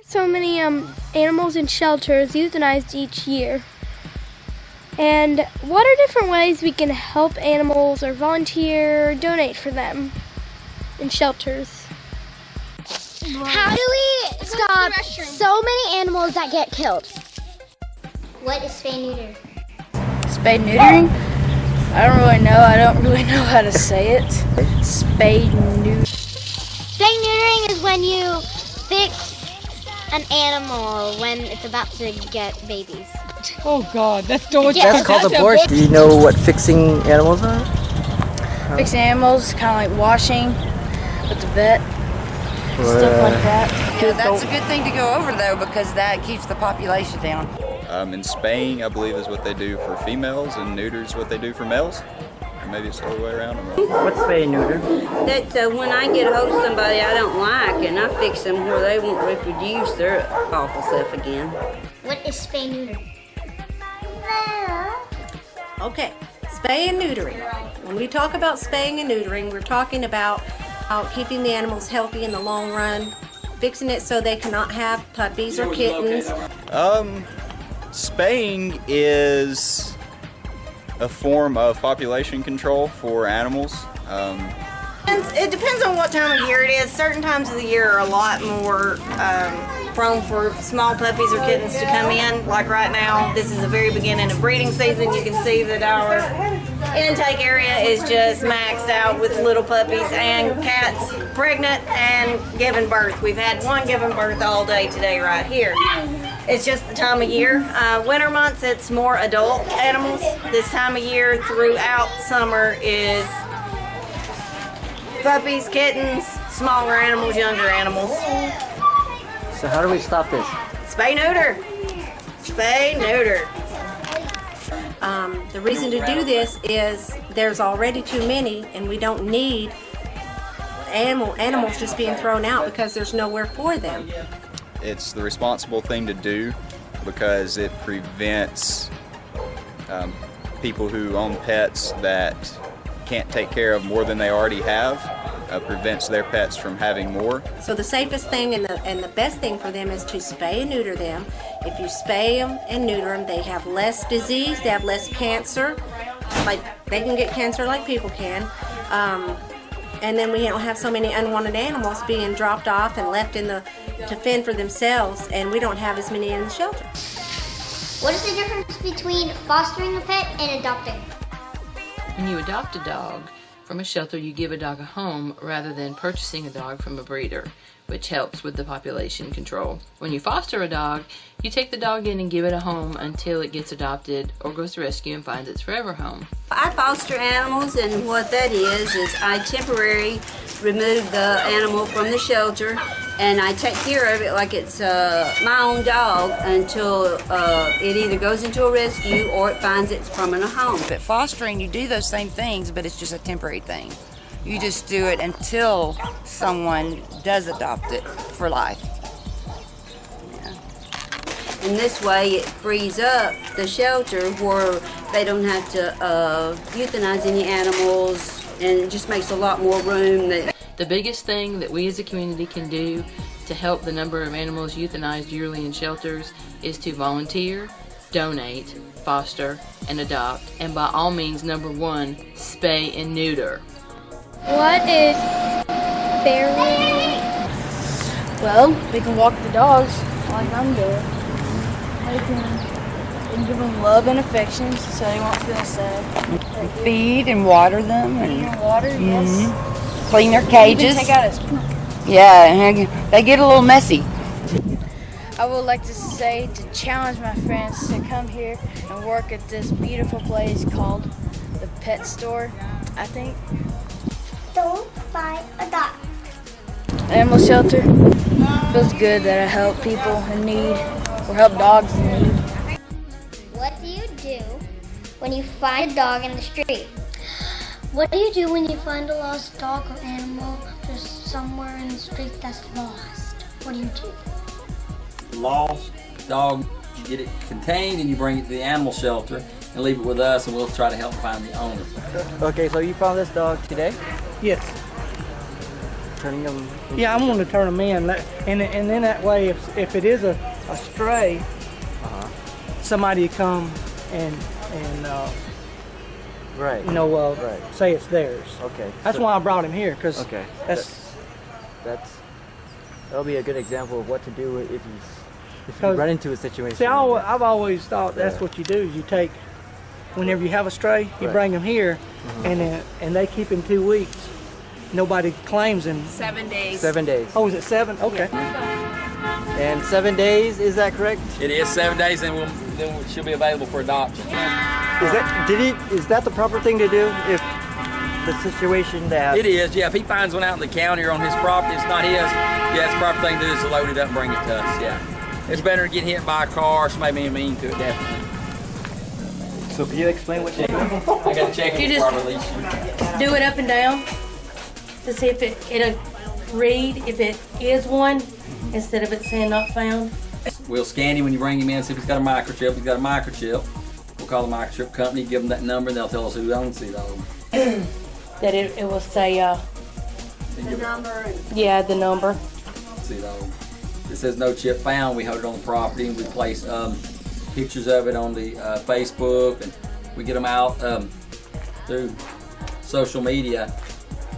So many animals in shelters euthanized each year. And what are different ways we can help animals or volunteer or donate for them in shelters? How do we stop so many animals that get killed? What is spay-neuter? Spay-neutering? I don't really know. I don't really know how to say it. Spay-neuter. Spay-neutering is when you fix an animal when it's about to get babies. Oh God, that's called abortion. Do you know what fixing animals are? Fixing animals, kind of like washing with the vet, stuff like that. Yeah, that's a good thing to go over though, because that keeps the population down. And spaying, I believe, is what they do for females, and neuter is what they do for males. Or maybe it's the other way around. What's spay and neuter? That's when I get a hold of somebody I don't like and I fix them where they won't reproduce their awful self again. What is spay-neuter? Okay, spay and neutering. When we talk about spaying and neutering, we're talking about keeping the animals healthy in the long run, fixing it so they cannot have puppies or kittens. Spaying is a form of population control for animals. It depends on what time of year it is. Certain times of the year are a lot more prone for small puppies or kittens to come in. Like right now, this is the very beginning of breeding season. You can see that our intake area is just maxed out with little puppies and cats pregnant and giving birth. We've had one giving birth all day today right here. It's just the time of year. Winter months, it's more adult animals. This time of year throughout summer is puppies, kittens, smaller animals, younger animals. So how do we stop this? Spay-neuter. Spay-neuter. The reason to do this is there's already too many and we don't need animals just being thrown out because there's nowhere for them. It's the responsible thing to do because it prevents people who own pets that can't take care of more than they already have, prevents their pets from having more. So the safest thing and the best thing for them is to spay and neuter them. If you spay them and neuter them, they have less disease, they have less cancer. Like they can get cancer like people can. And then we don't have so many unwanted animals being dropped off and left to fend for themselves, and we don't have as many in the shelter. What is the difference between fostering a pet and adopting? When you adopt a dog from a shelter, you give a dog a home rather than purchasing a dog from a breeder, which helps with the population control. When you foster a dog, you take the dog in and give it a home until it gets adopted or goes to rescue and finds its forever home. I foster animals, and what that is I temporarily remove the animal from the shelter and I take care of it like it's my own dog until it either goes into a rescue or it finds its permanent home. But fostering, you do those same things, but it's just a temporary thing. You just do it until someone does adopt it for life. And this way it frees up the shelter where they don't have to euthanize any animals, and it just makes a lot more room. The biggest thing that we as a community can do to help the number of animals euthanized yearly in shelters is to volunteer, donate, foster, and adopt, and by all means, number one, spay and neuter. What is barreling? Well, they can walk the dogs like I'm doing. They can give them love and affection so they won't feel sad. Feed and water them and Water, yes. Clean their cages. Take out his poop. Yeah, they get a little messy. I would like to say to challenge my friends to come here and work at this beautiful place called the Pet Store, I think. Don't buy a dog. Animal shelter. Feels good that I help people in need or help dogs in need. What do you do when you find a dog in the street? What do you do when you find a lost dog or animal just somewhere in the street that's lost? What do you do? Lost dog, you get it contained and you bring it to the animal shelter and leave it with us, and we'll try to help find the owner. Okay, so you found this dog today? Yes. turning them? Yeah, I'm going to turn them in, and then that way, if it is a stray, somebody come and right. Right. Say it's theirs. Okay. That's why I brought him here, because that'll be a good example of what to do if you run into a situation. See, I've always thought that's what you do. Is you take, whenever you have a stray, you bring him here, and they keep him 2 weeks. Nobody claims him. 7 days. 7 days. Oh, is it 7? Okay. And 7 days, is that correct? It is 7 days, and then she'll be available for adoption. Is that the proper thing to do if the situation that... It is, yeah. If he finds one out in the county or on his property, it's not his. Yeah, it's the proper thing to do is to load it up and bring it to us, yeah. It's better to get hit by a car or somebody being mean to it, definitely. So can you explain what you do? I got to check it before I release you. Do it up and down to see if it'll read if it is one instead of it saying not found. We'll scan him when you bring him in, see if he's got a microchip. If he's got a microchip, we'll call the microchip company, give them that number, and they'll tell us who owns the dog. That it will say The number. Yeah, the number. See, it says no chip found. We hold it on the property, and we place pictures of it on the Facebook, and we get them out through social media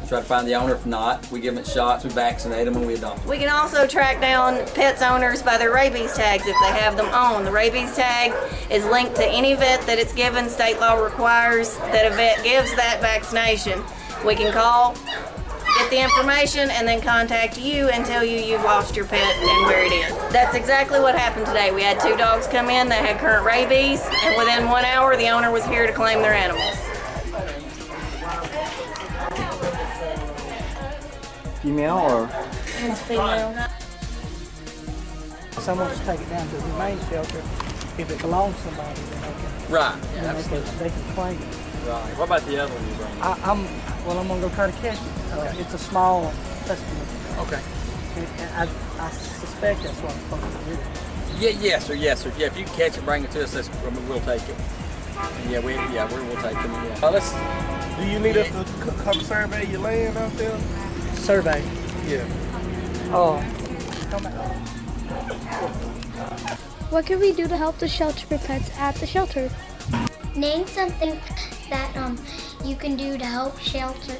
and try to find the owner. If not, we give them shots, we vaccinate them, and we adopt them. We can also track down pets owners by their rabies tags if they have them on. The rabies tag is linked to any vet that it's given. State law requires that a vet gives that vaccination. We can call, get the information, and then contact you and tell you you've lost your pet and where it is. That's exactly what happened today. We had 2 dogs come in that had current rabies, and within 1 hour, the owner was here to claim their animals. Female or? It's female. Someone should take it down to the humane shelter. If it belongs to somebody, then they can. Right. Yeah, they can claim it. Right. What about the other one you bring? I'm gonna go try to catch it. It's a small one. Okay. And I suspect that's what I'm supposed to do. Yeah, yes, sir. Yeah, if you can catch it, bring it to us. We'll take it. And we'll take them. Yeah. Do you need us to come survey your land out there? Survey. Yeah. Oh. What can we do to help the shelter for pets at the shelter? Name something that you can do to help shelter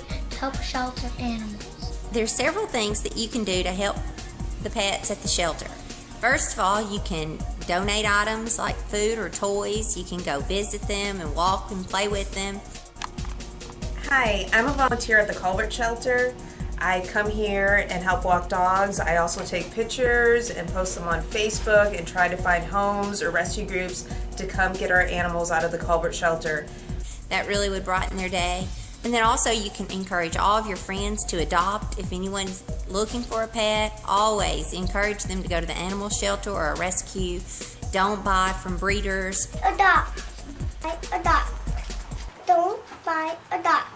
animals. There's several things that you can do to help the pets at the shelter. First of all, you can donate items like food or toys. You can go visit them and walk and play with them. Hi, I'm a volunteer at the Colbert Shelter. I come here and help walk dogs. I also take pictures and post them on Facebook and try to find homes or rescue groups to come get our animals out of the Colbert Shelter. That really would brighten their day. And then also you can encourage all of your friends to adopt. If anyone's looking for a pet, always encourage them to go to the animal shelter or a rescue. Don't buy from breeders. Adopt. Adopt. Don't buy, adopt.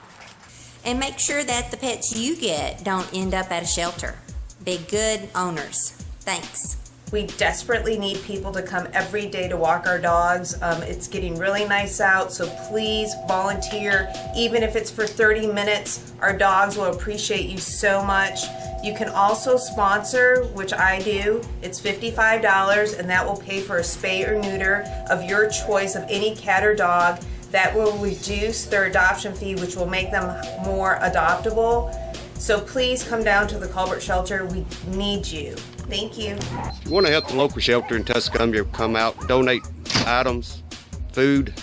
And make sure that the pets you get don't end up at a shelter. Be good owners. Thanks. We desperately need people to come every day to walk our dogs. It's getting really nice out, so please volunteer. Even if it's for 30 minutes, our dogs will appreciate you so much. You can also sponsor, which I do. It's $55, and that will pay for a spay or neuter of your choice of any cat or dog. That will reduce their adoption fee, which will make them more adoptable. So please come down to the Colbert Shelter. We need you. Thank you. If you want to help the local shelter in Tuscumbia, come out, donate items, food,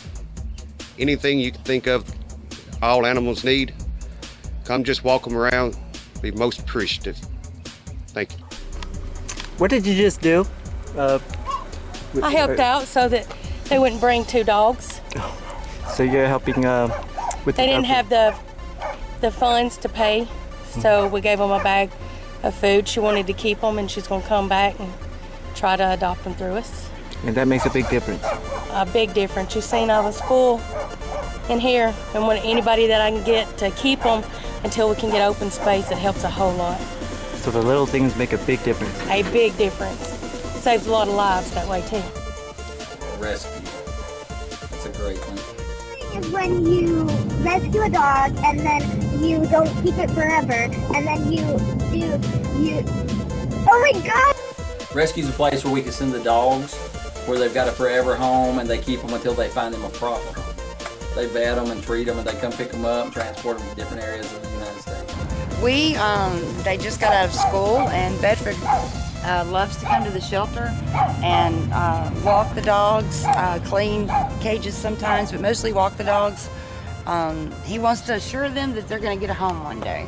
anything you can think of all animals need. Come just walk them around. Be most appreciative. Thank you. What did you just do? I helped out so that they wouldn't bring 2 dogs. So you're helping with They didn't have the funds to pay, so we gave them a bag of food. She wanted to keep them, and she's going to come back and try to adopt them through us. And that makes a big difference. A big difference. You've seen I was full in here, and when anybody that I can get to keep them until we can get open space, it helps a whole lot. So the little things make a big difference. A big difference. Saves a lot of lives that way too. Rescue. That's a great one. Is when you rescue a dog and then you don't keep it forever, and then you Oh my God! Rescue's a place where we can send the dogs, where they've got a forever home, and they keep them until they find them a proper home. They vet them and treat them, and they come pick them up and transport them to different areas of the United States. They just got out of school, and Bedford loves to come to the shelter and walk the dogs, clean cages sometimes, but mostly walk the dogs. He wants to assure them that they're going to get a home one day.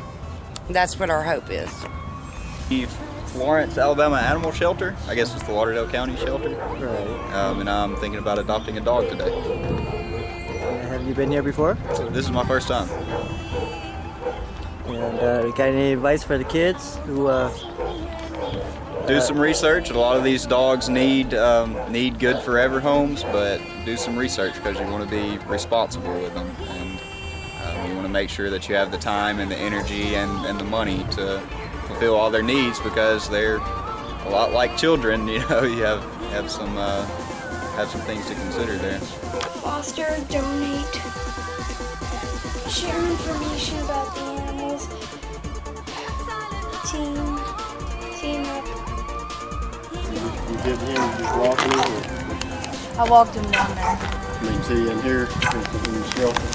That's what our hope is. The Florence, Alabama Animal Shelter, I guess it's the Lauderdale County Shelter. Right. And I'm thinking about adopting a dog today. Have you been here before? This is my first time. And you got any advice for the kids who do some research? A lot of these dogs need good forever homes, but do some research because you want to be responsible with them, and you want to make sure that you have the time and the energy and the money to fulfill all their needs, because they're a lot like children. You know, you have some things to consider there. Foster, donate, share information about the animals, team up. You did him just walking in? I walked him down there. I mean, is he in here? Is he in the shelter?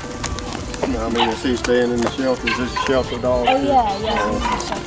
No, I mean, is he staying in the shelter? Is this a shelter dog? Oh, yeah.